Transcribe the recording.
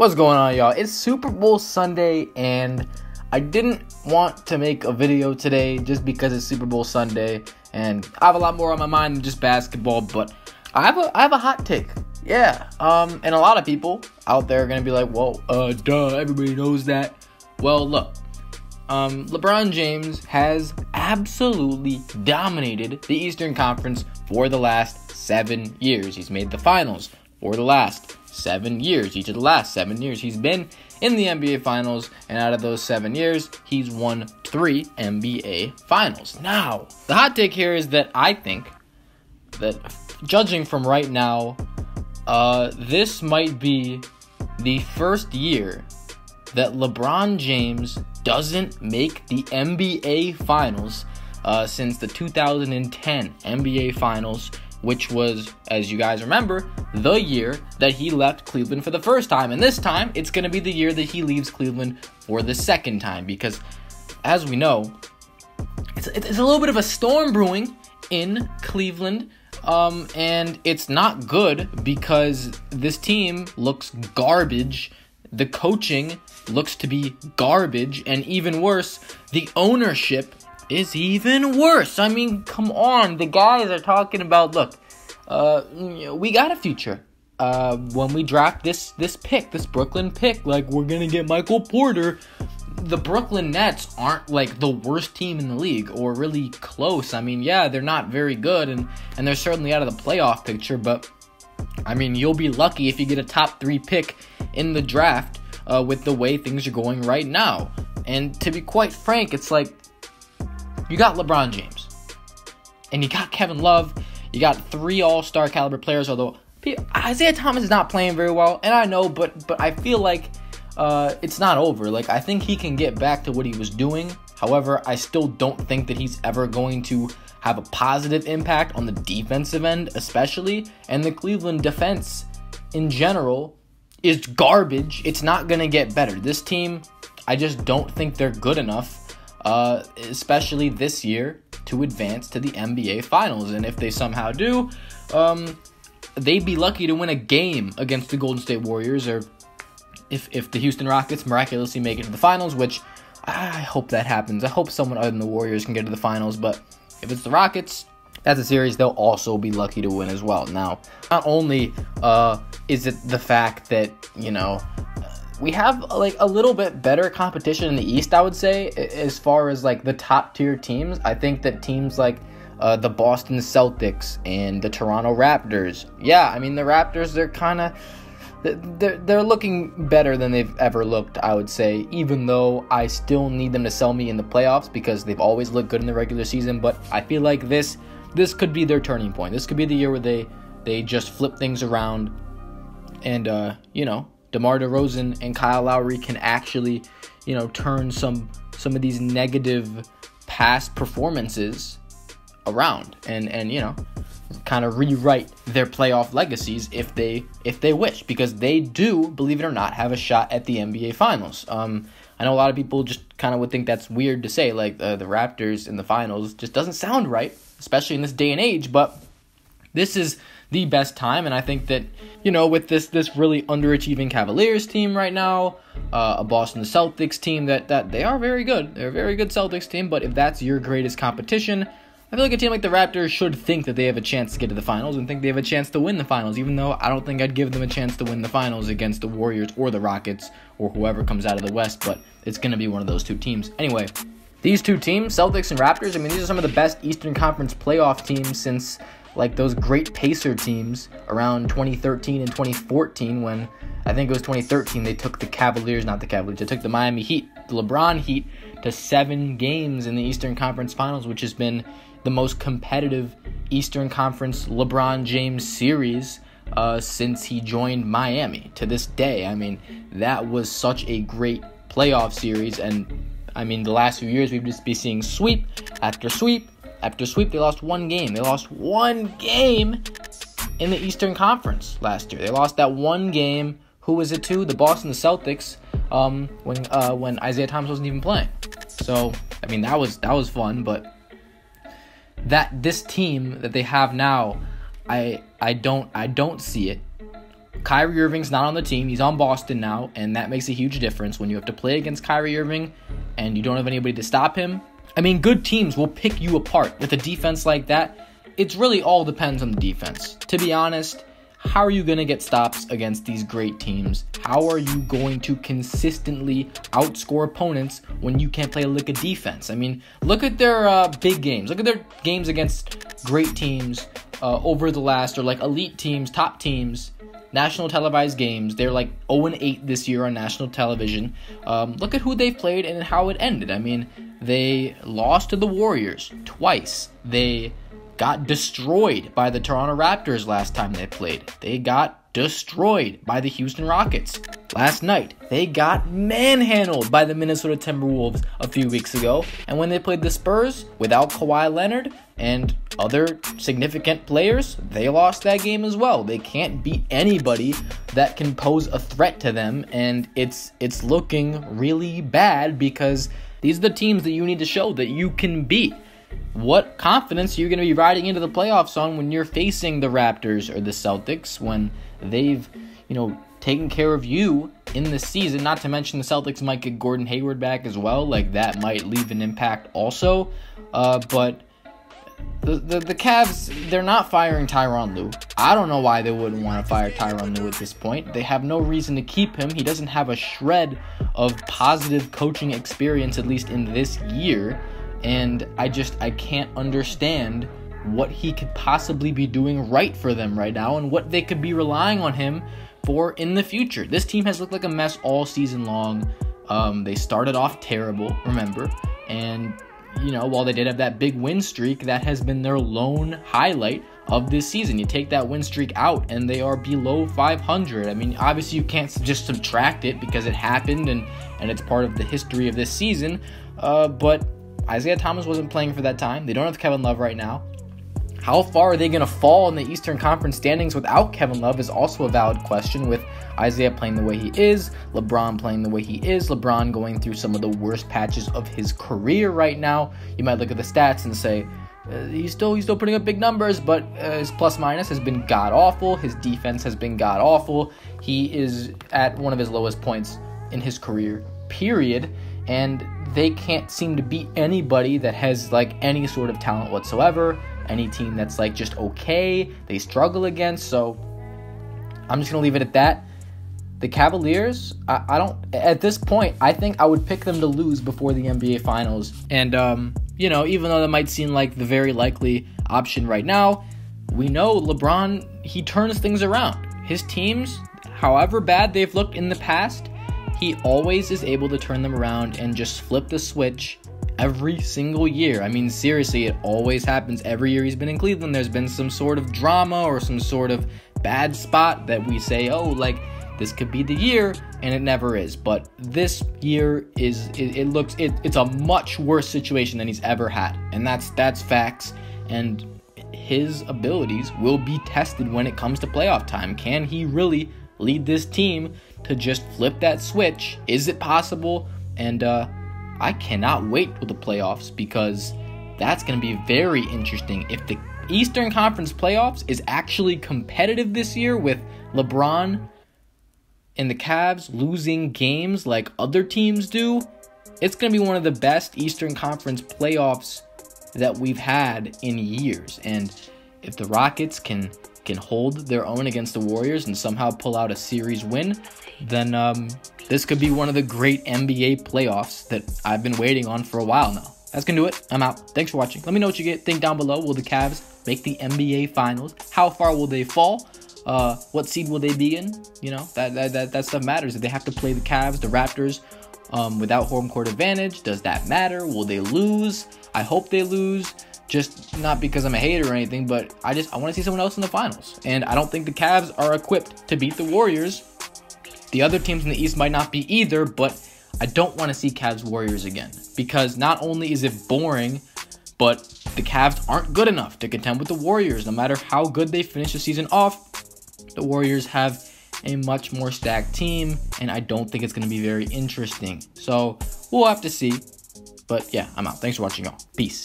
What's going on, y'all? It's Super Bowl Sunday, and I didn't want to make a video today just because it's Super Bowl Sunday, and I have a lot more on my mind than just basketball, but I have a hot take. Yeah, and a lot of people out there are going to be like, well, duh, everybody knows that. Well, look, LeBron James has absolutely dominated the Eastern Conference for the last 7 years. He's made the finals for the last 7 years. Each of the last 7 years, he's been in the NBA Finals, and out of those 7 years, he's won 3 NBA Finals. Now, the hot take here is that I think that, judging from right now, this might be the first year that LeBron James doesn't make the NBA Finals since the 2010 NBA Finals, which was, as you guys remember, the year that he left Cleveland for the first time. And this time, it's going to be the year that he leaves Cleveland for the second time. Because, as we know, it's a little bit of a storm brewing in Cleveland. And it's not good because this team looks garbage. The coaching looks to be garbage. And even worse, the ownership is even worse. I mean, come on. The guys are talking about, look, we got a future. When we draft this Brooklyn pick, like, we're going to get Michael Porter. The Brooklyn Nets aren't, like, the worst team in the league or really close. I mean, yeah, they're not very good, and they're certainly out of the playoff picture, but, I mean, you'll be lucky if you get a top 3 pick in the draft with the way things are going right now. And to be quite frank, it's like, you got LeBron James, and you got Kevin Love. You got 3 all-star caliber players, although Isaiah Thomas is not playing very well, and I know, but I feel like it's not over. Like, I think he can get back to what he was doing. However, I still don't think that he's ever going to have a positive impact on the defensive end, especially, and the Cleveland defense in general is garbage. It's not going to get better. This team, I just don't think they're good enough, especially this year, to advance to the NBA Finals. And if they somehow do, they'd be lucky to win a game against the Golden State Warriors, or if the Houston Rockets miraculously make it to the Finals, which I hope that happens. I hope someone other than the Warriors can get to the Finals, but if it's the Rockets, that's a series they'll also be lucky to win as well. Now, not only is it the fact that, you know, we have, like, a little bit better competition in the East, I would say, as far as, like, the top-tier teams. I think that teams like the Boston Celtics and the Toronto Raptors, yeah, I mean, the Raptors, they're kind of, they're looking better than they've ever looked, I would say, even though I still need them to sell me in the playoffs because they've always looked good in the regular season. But I feel like this could be their turning point. This could be the year where they just flip things around, and, you know, DeMar DeRozan and Kyle Lowry can actually, you know, turn some of these negative past performances around and you know, kind of rewrite their playoff legacies if they wish, because they do, believe it or not, have a shot at the NBA Finals. I know a lot of people just kind of would think that's weird to say, like, the Raptors in the Finals just doesn't sound right, especially in this day and age, but this is the best time, and I think that, you know, with this really underachieving Cavaliers team right now, a Boston Celtics team that they are very good. They're a very good Celtics team, but if that's your greatest competition, I feel like a team like the Raptors should think that they have a chance to get to the Finals and think they have a chance to win the Finals, even though I don't think I'd give them a chance to win the Finals against the Warriors or the Rockets or whoever comes out of the West, but it's going to be one of those two teams. Anyway, these two teams, Celtics and Raptors, I mean, these are some of the best Eastern Conference playoff teams since, like, those great Pacer teams around 2013 and 2014, when I think it was 2013 they took they took the Miami Heat, the LeBron Heat, to 7 games in the Eastern Conference Finals, which has been the most competitive Eastern Conference LeBron James series since he joined Miami to this day. I mean, that was such a great playoff series, and I mean, the last few years we've just been seeing sweep after sweep after sweep. They lost 1 game. They lost 1 game in the Eastern Conference last year. They lost that 1 game. Who was it to? The Boston Celtics, when Isaiah Thomas wasn't even playing. So, I mean, that was fun, but this team that they have now, I don't see it Kyrie Irving's not on the team. He's on Boston now, and that makes a huge difference when you have to play against Kyrie Irving and you don't have anybody to stop him. I mean, good teams will pick you apart. With a defense like that, it's really all depends on the defense. To be honest, how are you going to get stops against these great teams? How are you going to consistently outscore opponents when you can't play a lick of defense? I mean, look at their big games. Look at their games against great teams over the last, or like elite teams, top teams, national televised games. They're like 0-8 this year on national television. Look at who they've played and how it ended. I mean, they lost to the Warriors twice. They got destroyed by the Toronto Raptors last time they played. They got destroyed by the Houston Rockets last night. They got manhandled by the Minnesota Timberwolves a few weeks ago. And when they played the Spurs without Kawhi Leonard and other significant players, they lost that game as well. They can't beat anybody that can pose a threat to them, and it's looking really bad because these are the teams that you need to show that you can beat. What confidence are you going to be riding into the playoffs on when you're facing the Raptors or the Celtics when they've, taken care of you in the season? Not to mention the Celtics might get Gordon Hayward back as well. Like, that might leave an impact also. But the Cavs, they're not firing Tyronn Lue. I don't know why they wouldn't want to fire Tyronn Lue at this point. They have no reason to keep him. He doesn't have a shred of positive coaching experience, at least in this year. And I can't understand what he could possibly be doing right for them right now and what they could be relying on him for in the future. This team has looked like a mess all season long. They started off terrible, remember, and while they did have that big win streak, that has been their lone highlight of this season. You take that win streak out and they are below 500. I mean, obviously you can't just subtract it because it happened and it's part of the history of this season, but Isaiah Thomas wasn't playing for that time. They don't have Kevin Love right now. How far are they going to fall in the Eastern Conference standings without Kevin Love is also a valid question, with Isaiah playing the way he is, LeBron playing the way he is, LeBron going through some of the worst patches of his career right now. You might look at the stats and say, he's still putting up big numbers, but his plus-minus has been god-awful. His defense has been god-awful. He is at one of his lowest points in his career, period. And they can't seem to beat anybody that has like any sort of talent whatsoever. Any team that's like just okay, they struggle against. So I'm just gonna leave it at that. The Cavaliers, I don't, at this point, I think I would pick them to lose before the NBA Finals. And even though that might seem like the very likely option right now, we know LeBron, he turns things around. His teams, however bad they've looked in the past, he always is able to turn them around and just flip the switch every single year. I mean, seriously, it always happens. Every year he's been in Cleveland, there's been some sort of drama or some sort of bad spot that we say, oh, like, this could be the year, and it never is. But this year it's a much worse situation than he's ever had, and that's facts. And his abilities will be tested when it comes to playoff time. Can he really lead this team to just flip that switch? Is it possible? And I cannot wait for the playoffs, because that's going to be very interesting. If the Eastern Conference playoffs is actually competitive this year, with LeBron and the Cavs losing games like other teams do, it's going to be one of the best Eastern Conference playoffs that we've had in years. And if the Rockets can hold their own against the Warriors and somehow pull out a series win, then this could be one of the great NBA playoffs that I've been waiting on for a while now. That's going to do it. I'm out. Thanks for watching. Let me know what you think down below. Will the Cavs make the NBA Finals? How far will they fall? What seed will they be in? That stuff matters. If they have to play the Cavs, the Raptors, without home court advantage, does that matter? Will they lose? I hope they lose. Just not because I'm a hater or anything, but I want to see someone else in the finals. And I don't think the Cavs are equipped to beat the Warriors. The other teams in the East might not be either, but I don't want to see Cavs Warriors again, because not only is it boring, but the Cavs aren't good enough to contend with the Warriors. No matter how good they finish the season off, the Warriors have a much more stacked team, and I don't think it's going to be very interesting. So we'll have to see. But yeah, I'm out. Thanks for watching, y'all. Peace.